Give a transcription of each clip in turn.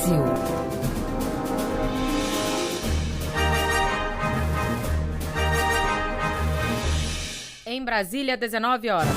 Brasil. Em Brasília, 19 horas.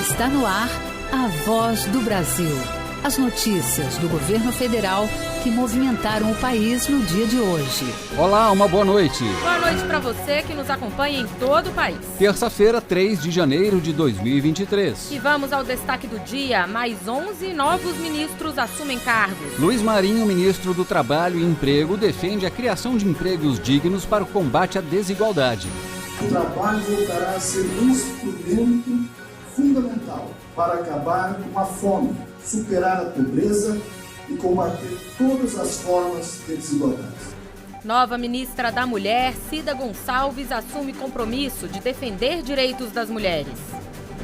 Está no ar a Voz do Brasil. As notícias do governo federal que movimentaram o país no dia de hoje. Olá, uma boa noite. Boa noite para você que nos acompanha em todo o país. Terça-feira, 3 de janeiro de 2023. E vamos ao destaque do dia. Mais 11 novos ministros assumem cargos. Luiz Marinho, ministro do Trabalho e Emprego, defende a criação de empregos dignos para o combate à desigualdade. O trabalho voltará a ser um instrumento fundamental para acabar com a fome, superar a pobreza e combater todas as formas de desigualdade. Nova ministra da Mulher, Cida Gonçalves, assume compromisso de defender direitos das mulheres.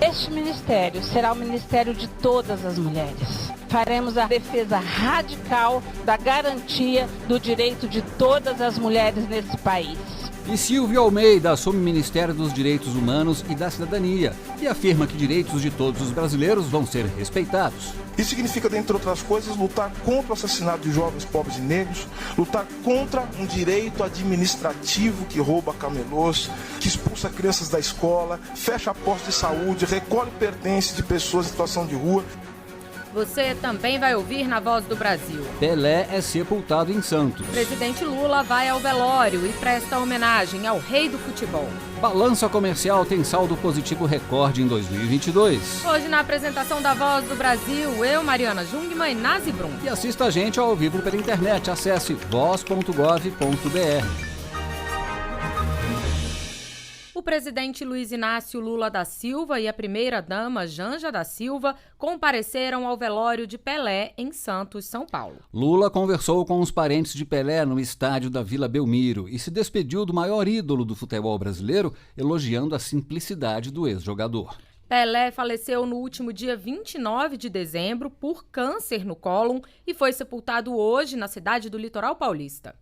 Este ministério será o ministério de todas as mulheres. Faremos a defesa radical da garantia do direito de todas as mulheres nesse país. E Silvio Almeida assume o Ministério dos Direitos Humanos e da Cidadania e afirma que direitos de todos os brasileiros vão ser respeitados. Isso significa, dentre outras coisas, lutar contra o assassinato de jovens pobres e negros, lutar contra um direito administrativo que rouba camelôs, que expulsa crianças da escola, fecha postos de saúde, recolhe pertences de pessoas em situação de rua. Você também vai ouvir na Voz do Brasil. Pelé é sepultado em Santos. Presidente Lula vai ao velório e presta homenagem ao rei do futebol. Balança comercial tem saldo positivo recorde em 2022. Hoje, na apresentação da Voz do Brasil, eu, Mariana Jungmann e Nazi Brum. E assista a gente ao vivo pela internet. Acesse voz.gov.br. O presidente Luiz Inácio Lula da Silva e a primeira-dama Janja da Silva compareceram ao velório de Pelé em Santos, São Paulo. Lula conversou com os parentes de Pelé no estádio da Vila Belmiro e se despediu do maior ídolo do futebol brasileiro, elogiando a simplicidade do ex-jogador. Pelé faleceu no último dia 29 de dezembro por câncer no cólon e foi sepultado hoje na cidade do Litoral Paulista.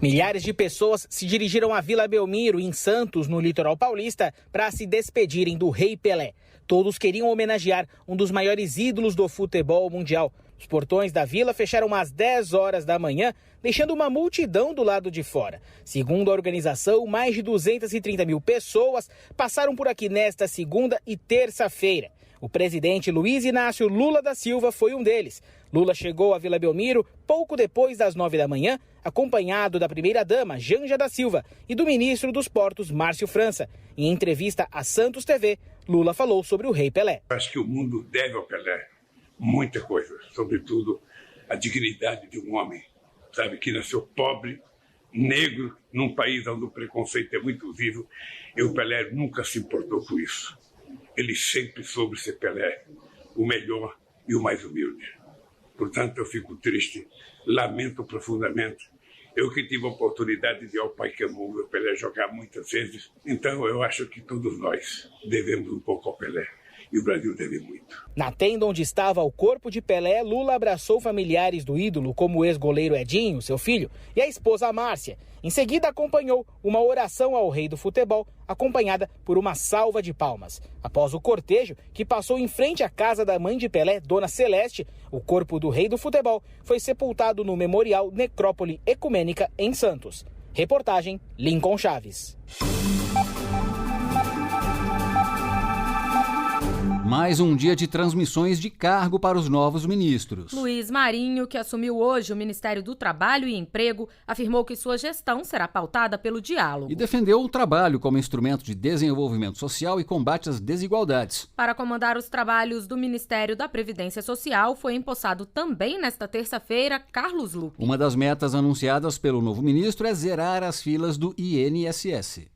Milhares de pessoas se dirigiram à Vila Belmiro, em Santos, no litoral paulista, para se despedirem do Rei Pelé. Todos queriam homenagear um dos maiores ídolos do futebol mundial. Os portões da vila fecharam às 10 horas da manhã, deixando uma multidão do lado de fora. Segundo a organização, mais de 230 mil pessoas passaram por aqui nesta segunda e terça-feira. O presidente Luiz Inácio Lula da Silva foi um deles. Lula chegou à Vila Belmiro pouco depois das 9 da manhã, acompanhado da primeira-dama Janja da Silva e do ministro dos Portos, Márcio França. Em entrevista à Santos TV, Lula falou sobre o Rei Pelé. Acho que o mundo deve ao Pelé muita coisa, sobretudo a dignidade de um homem, sabe, que nasceu pobre, negro, num país onde o preconceito é muito vivo, e o Pelé nunca se importou com isso. Ele sempre soube ser Pelé, o melhor e o mais humilde. Portanto, eu fico triste, lamento profundamente. Eu que tive a oportunidade de ir ao Pacaembu, o Pelé jogar muitas vezes. Então, eu acho que todos nós devemos um pouco ao Pelé. E o Brasil deve muito. Na tenda onde estava o corpo de Pelé, Lula abraçou familiares do ídolo, como o ex-goleiro Edinho, seu filho, e a esposa Márcia. Em seguida, acompanhou uma oração ao rei do futebol, acompanhada por uma salva de palmas. Após o cortejo, que passou em frente à casa da mãe de Pelé, Dona Celeste, o corpo do rei do futebol foi sepultado no Memorial Necrópole Ecumênica, em Santos. Reportagem Lincoln Chaves. Mais um dia de transmissões de cargo para os novos ministros. Luiz Marinho, que assumiu hoje o Ministério do Trabalho e Emprego, afirmou que sua gestão será pautada pelo diálogo. E defendeu o trabalho como instrumento de desenvolvimento social e combate às desigualdades. Para comandar os trabalhos do Ministério da Previdência Social, foi empossado também nesta terça-feira Carlos Lupe. Uma das metas anunciadas pelo novo ministro é zerar as filas do INSS.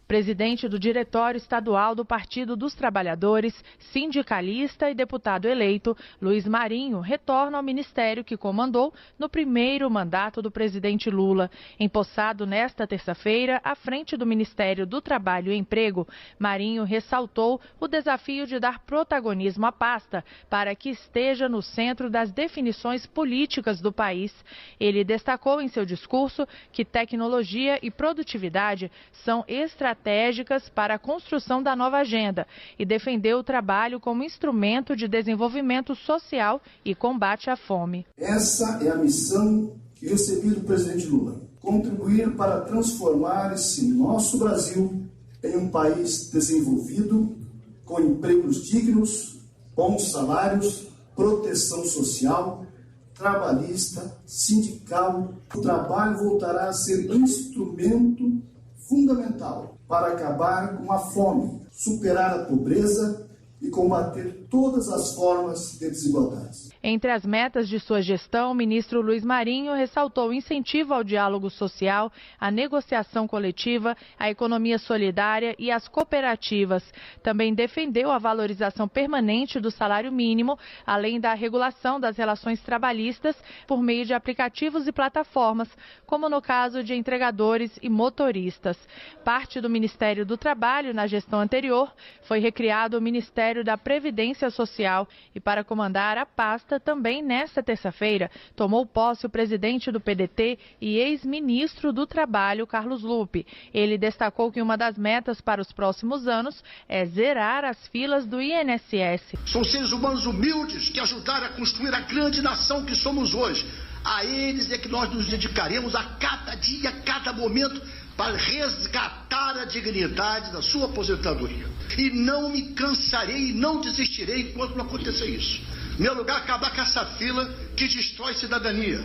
Presidente do Diretório Estadual do Partido dos Trabalhadores, sindicalista e deputado eleito, Luiz Marinho retorna ao ministério que comandou no primeiro mandato do presidente Lula. Empossado nesta terça-feira, à frente do Ministério do Trabalho e Emprego, Marinho ressaltou o desafio de dar protagonismo à pasta para que esteja no centro das definições políticas do país. Ele destacou em seu discurso que tecnologia e produtividade são estratégicas estratégicas para a construção da nova agenda e defendeu o trabalho como instrumento de desenvolvimento social e combate à fome. Essa é a missão que recebi do presidente Lula: contribuir para transformar esse nosso Brasil em um país desenvolvido, com empregos dignos, bons salários, proteção social, trabalhista, sindical. O trabalho voltará a ser instrumento fundamental para acabar com a fome, superar a pobreza e combater todas as formas de desigualdades. Entre as metas de sua gestão, o ministro Luiz Marinho ressaltou o incentivo ao diálogo social, a negociação coletiva, a economia solidária e as cooperativas. Também defendeu a valorização permanente do salário mínimo, além da regulação das relações trabalhistas por meio de aplicativos e plataformas, como no caso de entregadores e motoristas. Parte do Ministério do Trabalho, na gestão anterior, foi recriado o Ministério da Previdência Social e, para comandar a pasta, também nesta terça-feira, tomou posse o presidente do PDT e ex-ministro do Trabalho, Carlos Lupe. Ele destacou que uma das metas para os próximos anos é zerar as filas do INSS. São seres humanos humildes que ajudaram a construir a grande nação que somos hoje. A eles é que nós nos dedicaremos a cada dia, a cada momento, para resgatar a dignidade da sua aposentadoria. E não me cansarei e não desistirei enquanto não acontecer isso. Em meu lugar, acabar com essa fila que destrói cidadania.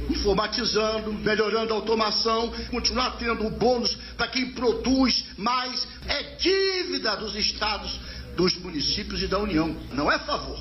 Informatizando, melhorando a automação, continuar tendo bônus para quem produz mais. É dívida dos estados, dos municípios e da União. Não é favor,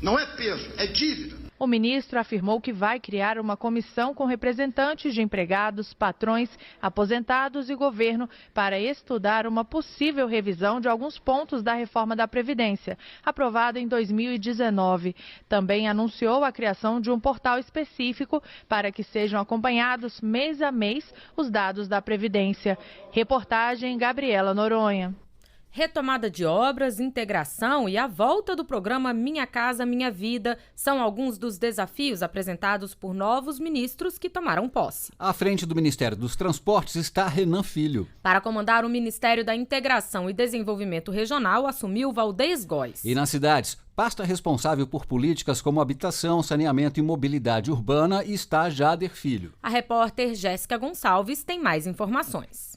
não é peso, é dívida. O ministro afirmou que vai criar uma comissão com representantes de empregados, patrões, aposentados e governo para estudar uma possível revisão de alguns pontos da reforma da Previdência, aprovada em 2019. Também anunciou a criação de um portal específico para que sejam acompanhados mês a mês os dados da Previdência. Reportagem Gabriela Noronha. Retomada de obras, integração e a volta do programa Minha Casa Minha Vida são alguns dos desafios apresentados por novos ministros que tomaram posse. À frente do Ministério dos Transportes está Renan Filho. Para comandar o Ministério da Integração e Desenvolvimento Regional, assumiu Valdez Góes. E nas cidades, pasta responsável por políticas como habitação, saneamento e mobilidade urbana está Jader Filho. A repórter Jéssica Gonçalves tem mais informações.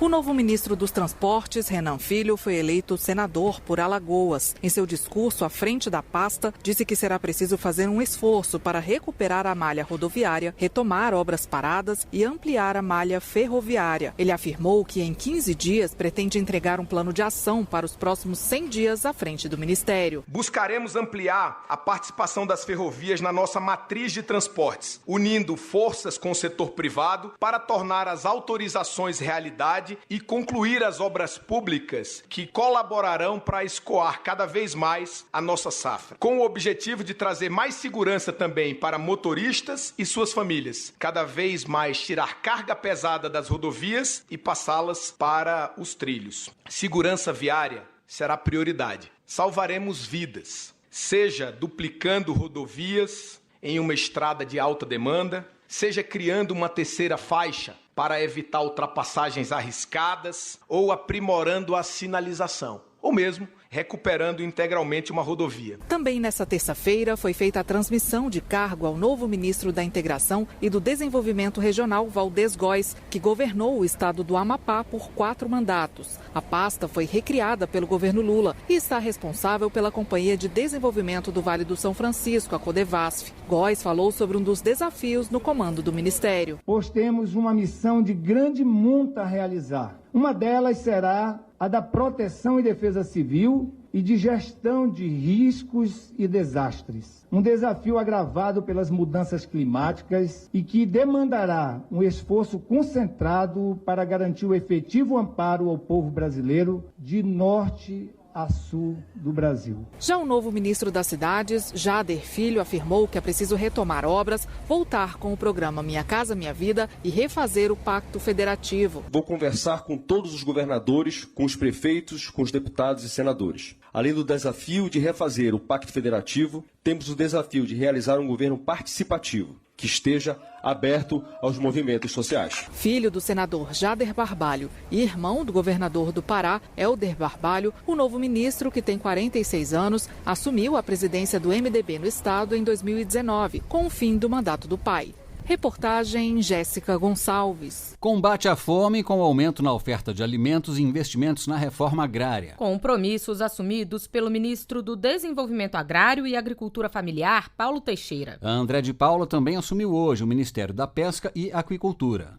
O novo ministro dos Transportes, Renan Filho, foi eleito senador por Alagoas. Em seu discurso à frente da pasta, disse que será preciso fazer um esforço para recuperar a malha rodoviária, retomar obras paradas e ampliar a malha ferroviária. Ele afirmou que em 15 dias pretende entregar um plano de ação para os próximos 100 dias à frente do ministério. Buscaremos ampliar a participação das ferrovias na nossa matriz de transportes, unindo forças com o setor privado para tornar as autorizações realidade e concluir as obras públicas que colaborarão para escoar cada vez mais a nossa safra, com o objetivo de trazer mais segurança também para motoristas e suas famílias, cada vez mais tirar carga pesada das rodovias e passá-las para os trilhos. Segurança viária será prioridade. Salvaremos vidas, seja duplicando rodovias em uma estrada de alta demanda, seja criando uma terceira faixa para evitar ultrapassagens arriscadas ou aprimorando a sinalização, ou mesmo recuperando integralmente uma rodovia. Também nesta terça-feira foi feita a transmissão de cargo ao novo ministro da Integração e do Desenvolvimento Regional, Valdez Góes, que governou o estado do Amapá por 4 mandatos. A pasta foi recriada pelo governo Lula e está responsável pela Companhia de Desenvolvimento do Vale do São Francisco, a Codevasf. Góes falou sobre um dos desafios no comando do ministério. Pois temos uma missão de grande monta a realizar. Uma delas será a da proteção e defesa civil e de gestão de riscos e desastres. Um desafio agravado pelas mudanças climáticas e que demandará um esforço concentrado para garantir o efetivo amparo ao povo brasileiro de norte a sul do Brasil. Já o novo ministro das Cidades, Jader Filho, afirmou que é preciso retomar obras, voltar com o programa Minha Casa Minha Vida e refazer o Pacto Federativo. Vou conversar com todos os governadores, com os prefeitos, com os deputados e senadores. Além do desafio de refazer o Pacto Federativo, temos o desafio de realizar um governo participativo. que esteja aberto aos movimentos sociais. Filho do senador Jader Barbalho e irmão do governador do Pará, Helder Barbalho, o novo ministro, que tem 46 anos, assumiu a presidência do MDB no estado em 2019, com o fim do mandato do pai. Reportagem Jéssica Gonçalves. Combate à fome com aumento na oferta de alimentos e investimentos na reforma agrária. Compromissos assumidos pelo ministro do Desenvolvimento Agrário e Agricultura Familiar, Paulo Teixeira. André de Paula também assumiu hoje o Ministério da Pesca e Aquicultura.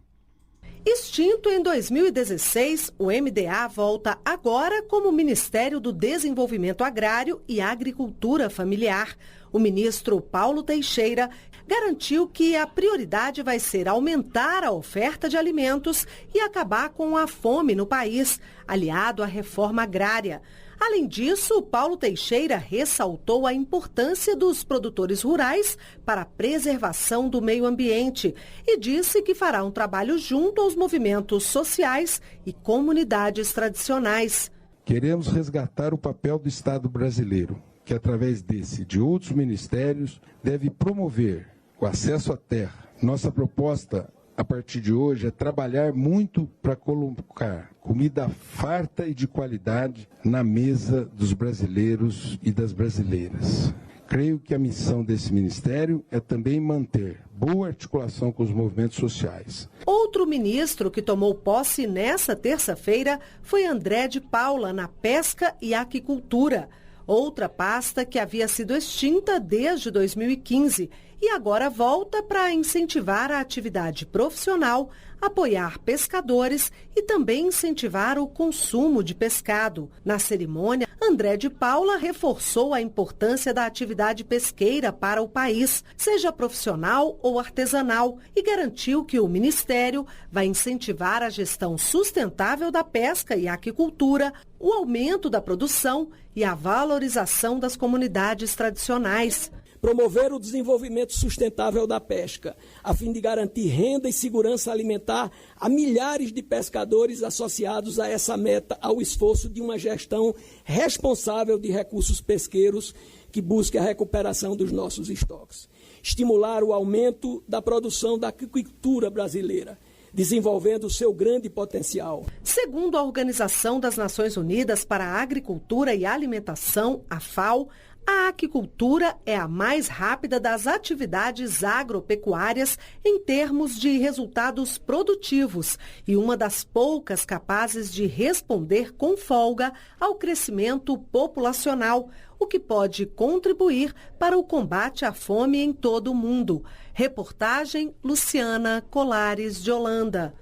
Extinto em 2016, o MDA volta agora como Ministério do Desenvolvimento Agrário e Agricultura Familiar. O ministro Paulo Teixeira garantiu que a prioridade vai ser aumentar a oferta de alimentos e acabar com a fome no país, aliado à reforma agrária. Além disso, Paulo Teixeira ressaltou a importância dos produtores rurais para a preservação do meio ambiente e disse que fará um trabalho junto aos movimentos sociais e comunidades tradicionais. Queremos resgatar o papel do Estado brasileiro, que através desse e de outros ministérios deve promover o acesso à terra. Nossa proposta a partir de hoje é trabalhar muito para colocar comida farta e de qualidade na mesa dos brasileiros e das brasileiras. Creio que a missão desse ministério é também manter boa articulação com os movimentos sociais. Outro ministro que tomou posse nessa terça-feira foi André de Paula, na Pesca e Aquicultura. Outra pasta que havia sido extinta desde 2015 e agora volta para incentivar a atividade profissional, apoiar pescadores e também incentivar o consumo de pescado. Na cerimônia, André de Paula reforçou a importância da atividade pesqueira para o país, seja profissional ou artesanal, e garantiu que o Ministério vai incentivar a gestão sustentável da pesca e aquicultura, o aumento da produção e a valorização das comunidades tradicionais. Promover o desenvolvimento sustentável da pesca, a fim de garantir renda e segurança alimentar a milhares de pescadores associados a essa meta, ao esforço de uma gestão responsável de recursos pesqueiros que busque a recuperação dos nossos estoques. Estimular o aumento da produção da aquicultura brasileira, desenvolvendo o seu grande potencial. Segundo a Organização das Nações Unidas para a Agricultura e Alimentação, a FAO, a aquicultura é a mais rápida das atividades agropecuárias em termos de resultados produtivos e uma das poucas capazes de responder com folga ao crescimento populacional, o que pode contribuir para o combate à fome em todo o mundo. Reportagem Luciana Colares de Holanda.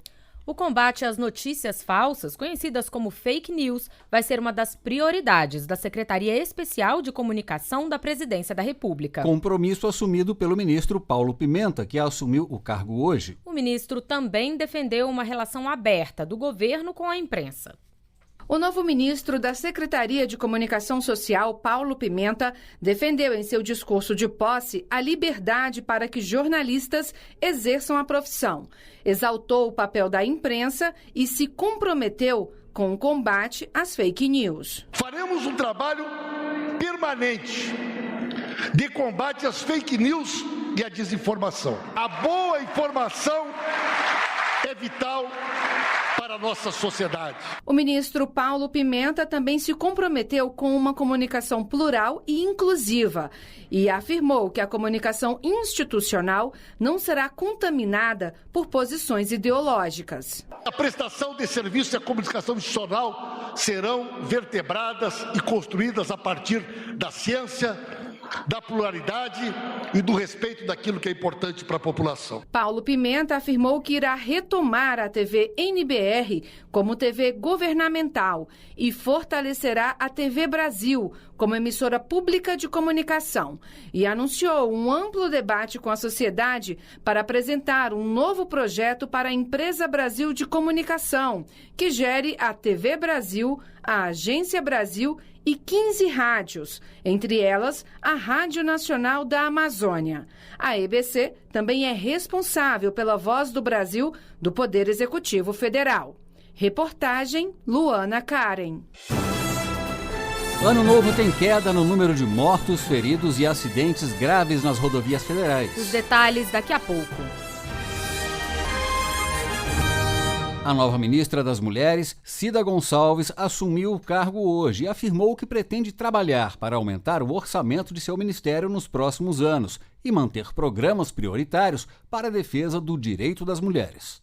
O combate às notícias falsas, conhecidas como fake news, vai ser uma das prioridades da Secretaria Especial de Comunicação da Presidência da República. Compromisso assumido pelo ministro Paulo Pimenta, que assumiu o cargo hoje. O ministro também defendeu uma relação aberta do governo com a imprensa. O novo ministro da Secretaria de Comunicação Social, Paulo Pimenta, defendeu em seu discurso de posse a liberdade para que jornalistas exerçam a profissão. Exaltou o papel da imprensa e se comprometeu com o combate às fake news. Faremos um trabalho permanente de combate às fake news e à desinformação. A boa informação é vital para a nossa sociedade. O ministro Paulo Pimenta também se comprometeu com uma comunicação plural e inclusiva e afirmou que a comunicação institucional não será contaminada por posições ideológicas. A prestação de serviço e a comunicação institucional serão vertebradas e construídas a partir da ciência, da pluralidade e do respeito daquilo que é importante para a população. Paulo Pimenta afirmou que irá retomar a TV NBR como TV governamental e fortalecerá a TV Brasil como emissora pública de comunicação e anunciou um amplo debate com a sociedade para apresentar um novo projeto para a Empresa Brasil de Comunicação, que gere a TV Brasil, a Agência Brasil e 15 rádios, entre elas a Rádio Nacional da Amazônia. A EBC também é responsável pela Voz do Brasil do Poder Executivo Federal. Reportagem Luana Karen. Ano novo tem queda no número de mortos, feridos e acidentes graves nas rodovias federais. Os detalhes daqui a pouco. A nova ministra das Mulheres, Cida Gonçalves, assumiu o cargo hoje e afirmou que pretende trabalhar para aumentar o orçamento de seu ministério nos próximos anos e manter programas prioritários para a defesa do direito das mulheres.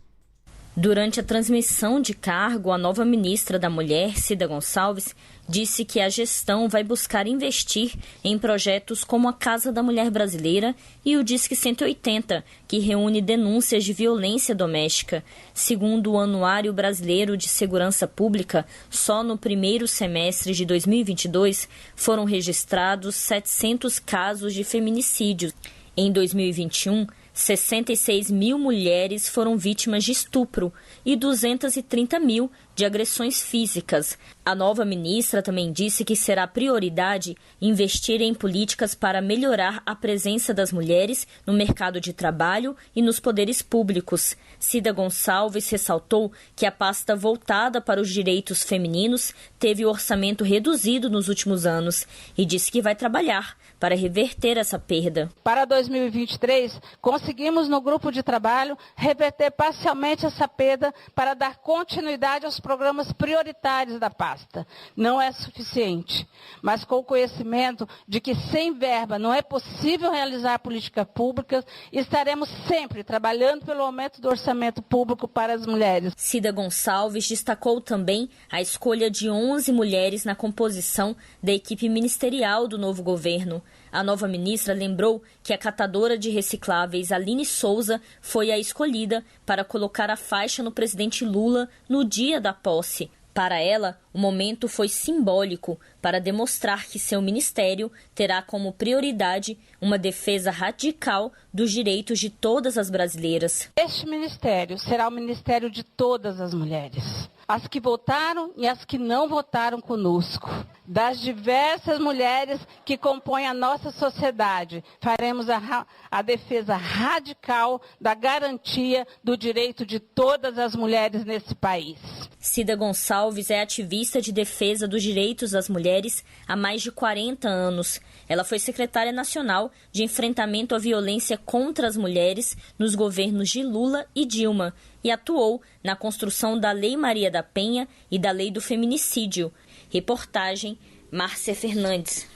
Durante a transmissão de cargo, a nova ministra da Mulher, Cida Gonçalves, disse que a gestão vai buscar investir em projetos como a Casa da Mulher Brasileira e o Disque 180, que reúne denúncias de violência doméstica. Segundo o Anuário Brasileiro de Segurança Pública, só no primeiro semestre de 2022 foram registrados 700 casos de feminicídios. Em 2021, 66 mil mulheres foram vítimas de estupro e 230 mil de agressões físicas. A nova ministra também disse que será prioridade investir em políticas para melhorar a presença das mulheres no mercado de trabalho e nos poderes públicos. Cida Gonçalves ressaltou que a pasta voltada para os direitos femininos teve o orçamento reduzido nos últimos anos e disse que vai trabalhar para reverter essa perda. Para 2023, conseguimos no grupo de trabalho reverter parcialmente essa perda para dar continuidade aos programas prioritários da pasta. Não é suficiente, mas com o conhecimento de que sem verba não é possível realizar políticas públicas, estaremos sempre trabalhando pelo aumento do orçamento público para as mulheres. Cida Gonçalves destacou também a escolha de 11 mulheres na composição da equipe ministerial do novo governo. A nova ministra lembrou que a catadora de recicláveis Aline Souza foi a escolhida para colocar a faixa no presidente Lula no dia da posse. Para ela, o momento foi simbólico para demonstrar que seu ministério terá como prioridade uma defesa radical dos direitos de todas as brasileiras. Este ministério será o ministério de todas as mulheres, as que votaram e as que não votaram conosco. Das diversas mulheres que compõem a nossa sociedade, faremos a defesa radical da garantia do direito de todas as mulheres nesse país. Cida Gonçalves é ativista de defesa dos direitos das mulheres há mais de 40 anos. Ela foi secretária nacional de enfrentamento à violência contra as mulheres nos governos de Lula e Dilma e atuou na construção da Lei Maria da Penha e da Lei do Feminicídio. Reportagem, Márcia Fernandes.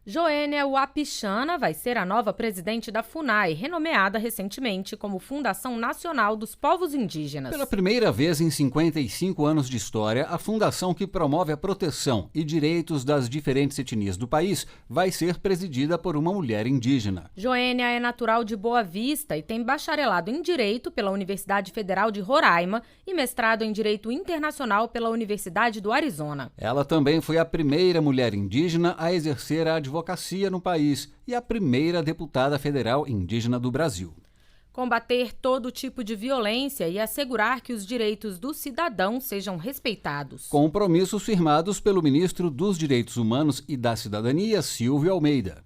Joênia Wapichana vai ser a nova presidente da FUNAI, renomeada recentemente como Fundação Nacional dos Povos Indígenas. Pela primeira vez em 55 anos de história, a fundação que promove a proteção e direitos das diferentes etnias do país vai ser presidida por uma mulher indígena. Joênia é natural de Boa Vista e tem bacharelado em Direito pela Universidade Federal de Roraima e mestrado em Direito Internacional pela Universidade do Arizona. Ela também foi a primeira mulher indígena a exercer a advocacia no país e a primeira deputada federal indígena do Brasil. Combater todo tipo de violência e assegurar que os direitos do cidadão sejam respeitados. Compromissos firmados pelo ministro dos Direitos Humanos e da Cidadania, Silvio Almeida.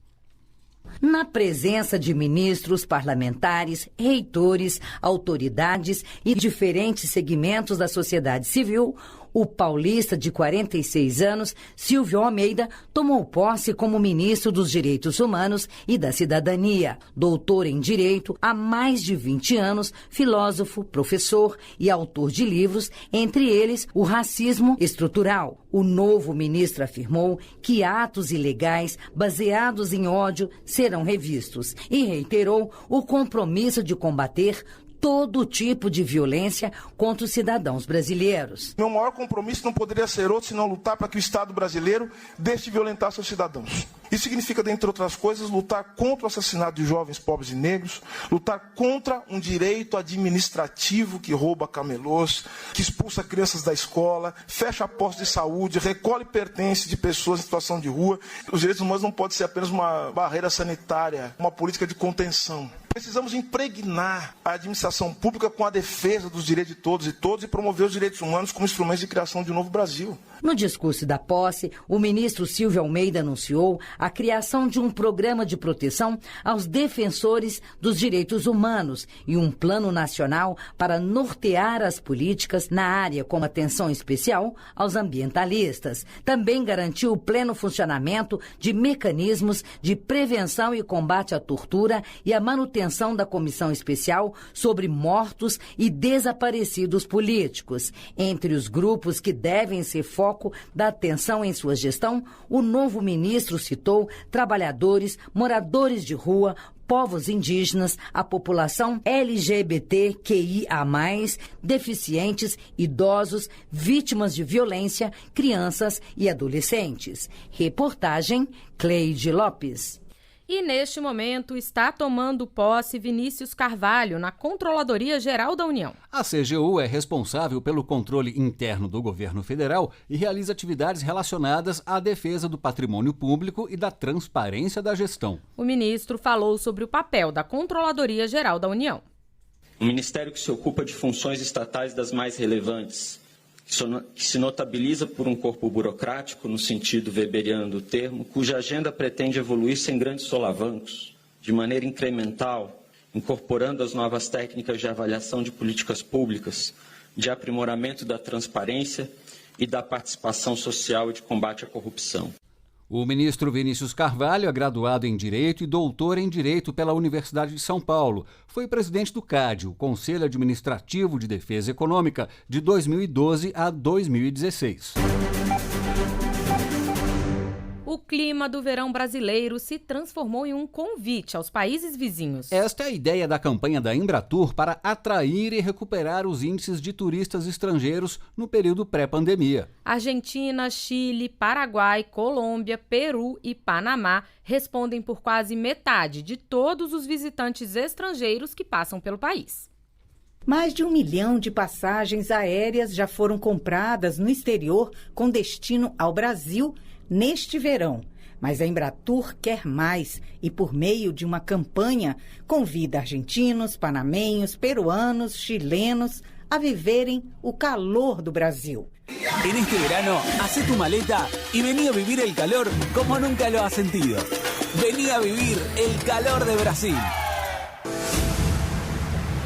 Na presença de ministros, parlamentares, reitores, autoridades e diferentes segmentos da sociedade civil, o paulista de 46 anos, Silvio Almeida, tomou posse como ministro dos Direitos Humanos e da Cidadania. Doutor em Direito há mais de 20 anos, filósofo, professor e autor de livros, entre eles O Racismo Estrutural. O novo ministro afirmou que atos ilegais baseados em ódio serão revistos e reiterou o compromisso de combater todo tipo de violência contra os cidadãos brasileiros. Meu maior compromisso não poderia ser outro senão lutar para que o Estado brasileiro deixe de violentar seus cidadãos. Isso significa, dentre outras coisas, lutar contra o assassinato de jovens pobres e negros, lutar contra um direito administrativo que rouba camelôs, que expulsa crianças da escola, fecha postos de saúde, recolhe pertences de pessoas em situação de rua. Os direitos humanos não podem ser apenas uma barreira sanitária, uma política de contenção. Precisamos impregnar a administração pública com a defesa dos direitos de todos e promover os direitos humanos como instrumentos de criação de um novo Brasil. No discurso da posse, o ministro Silvio Almeida anunciou a criação de um programa de proteção aos defensores dos direitos humanos e um plano nacional para nortear as políticas na área, com atenção especial aos ambientalistas. Também garantiu o pleno funcionamento de mecanismos de prevenção e combate à tortura e a manutenção da Comissão Especial sobre Mortos e Desaparecidos Políticos. Entre os grupos que devem ser foco da atenção em sua gestão, o novo ministro citou trabalhadores, moradores de rua, povos indígenas, a população LGBTQIA+, deficientes, idosos, vítimas de violência, crianças e adolescentes. Reportagem Cleide Lopes. E neste momento está tomando posse Vinícius Carvalho na Controladoria Geral da União. A CGU é responsável pelo controle interno do governo federal e realiza atividades relacionadas à defesa do patrimônio público e da transparência da gestão. O ministro falou sobre o papel da Controladoria Geral da União. Um ministério que se ocupa de funções estatais das mais relevantes, que se notabiliza por um corpo burocrático, no sentido weberiano do termo, cuja agenda pretende evoluir sem grandes solavancos, de maneira incremental, incorporando as novas técnicas de avaliação de políticas públicas, de aprimoramento da transparência e da participação social e de combate à corrupção. O ministro Vinícius Carvalho é graduado em Direito e doutor em Direito pela Universidade de São Paulo. Foi presidente do CAD, o Conselho Administrativo de Defesa Econômica, de 2012 a 2016. O clima do verão brasileiro se transformou em um convite aos países vizinhos. Esta é a ideia da campanha da Embratur para atrair e recuperar os índices de turistas estrangeiros no período pré-pandemia. Argentina, Chile, Paraguai, Colômbia, Peru e Panamá respondem por quase metade de todos os visitantes estrangeiros que passam pelo país. Mais de 1 milhão de passagens aéreas já foram compradas no exterior com destino ao Brasil neste verão. Mas a Embratur quer mais e, por meio de uma campanha, convida argentinos, panamenhos, peruanos, chilenos a viverem o calor do Brasil. En este verano, hacé tu maleta y vení a vivir el calor como nunca lo has sentido. Vení a vivir el calor de Brasil.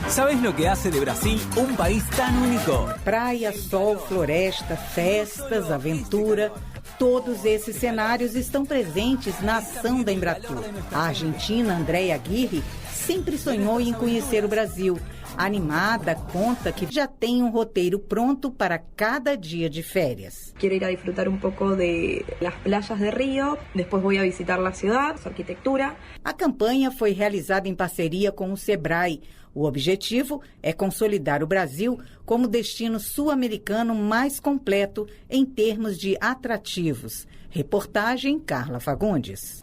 ¿Sabes lo que hace de Brasil un país tan único? Praia, sol, floresta, festas, aventura. Todos esses cenários estão presentes na ação da Embratur. A argentina Andréa Aguirre sempre sonhou em conhecer o Brasil. Animada, conta que já tem um roteiro pronto para cada dia de férias. Quero ir a disfrutar pouco de las playas de Rio, depois vou a visitar a cidade, sua arquitetura. A campanha foi realizada em parceria com o Sebrae. O objetivo é consolidar o Brasil como destino sul-americano mais completo em termos de atrativos. Reportagem Carla Fagundes.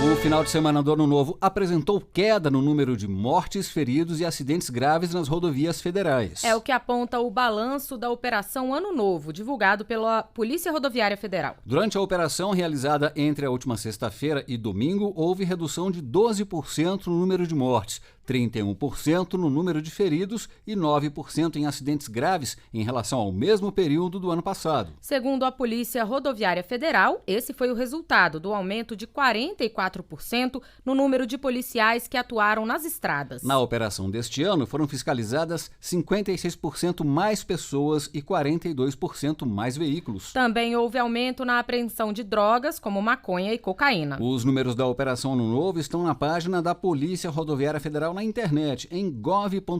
O final de semana do Ano Novo apresentou queda no número de mortes, feridos e acidentes graves nas rodovias federais. É o que aponta o balanço da Operação Ano Novo, divulgado pela Polícia Rodoviária Federal. Durante a operação realizada entre a última sexta-feira e domingo, houve redução de 12% no número de mortes, 31% no número de feridos e 9% em acidentes graves em relação ao mesmo período do ano passado. Segundo a Polícia Rodoviária Federal, esse foi o resultado do aumento de 44% no número de policiais que atuaram nas estradas. Na operação deste ano, foram fiscalizadas 56% mais pessoas e 42% mais veículos. Também houve aumento na apreensão de drogas, como maconha e cocaína. Os números da Operação Ano Novo estão na página da Polícia Rodoviária Federal na internet, em gov.br/PRF.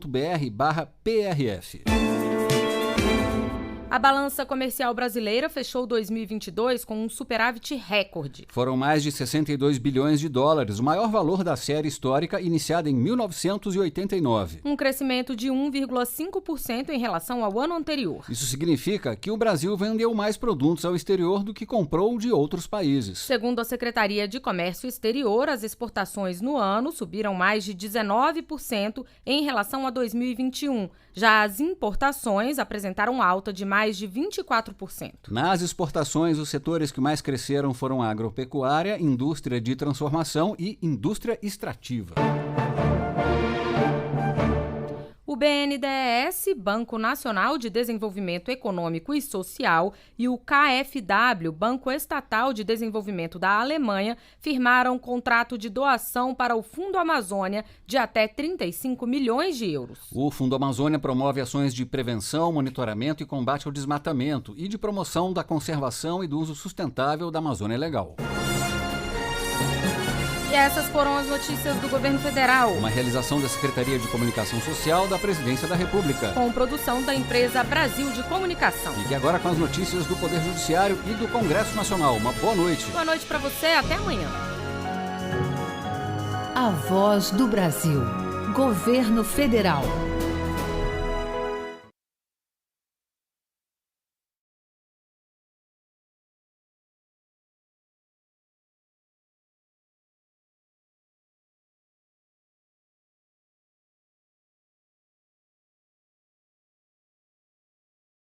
A balança comercial brasileira fechou 2022 com um superávit recorde. Foram mais de 62 bilhões de dólares, o maior valor da série histórica iniciada em 1989. Um crescimento de 1,5% em relação ao ano anterior. Isso significa que o Brasil vendeu mais produtos ao exterior do que comprou de outros países. Segundo a Secretaria de Comércio Exterior, as exportações no ano subiram mais de 19% em relação a 2021. Já as importações apresentaram alta de mais mais de 24%. Nas exportações, os setores que mais cresceram foram a agropecuária, indústria de transformação e indústria extrativa. O BNDES, Banco Nacional de Desenvolvimento Econômico e Social, e o KfW, Banco Estatal de Desenvolvimento da Alemanha, firmaram um contrato de doação para o Fundo Amazônia de até 35 milhões de euros. O Fundo Amazônia promove ações de prevenção, monitoramento e combate ao desmatamento e de promoção da conservação e do uso sustentável da Amazônia Legal. E essas foram as notícias do Governo Federal. Uma realização da Secretaria de Comunicação Social da Presidência da República. Com produção da empresa Brasil de Comunicação. Fique agora com as notícias do Poder Judiciário e do Congresso Nacional. Uma boa noite. Boa noite para você, até amanhã. A Voz do Brasil. Governo Federal.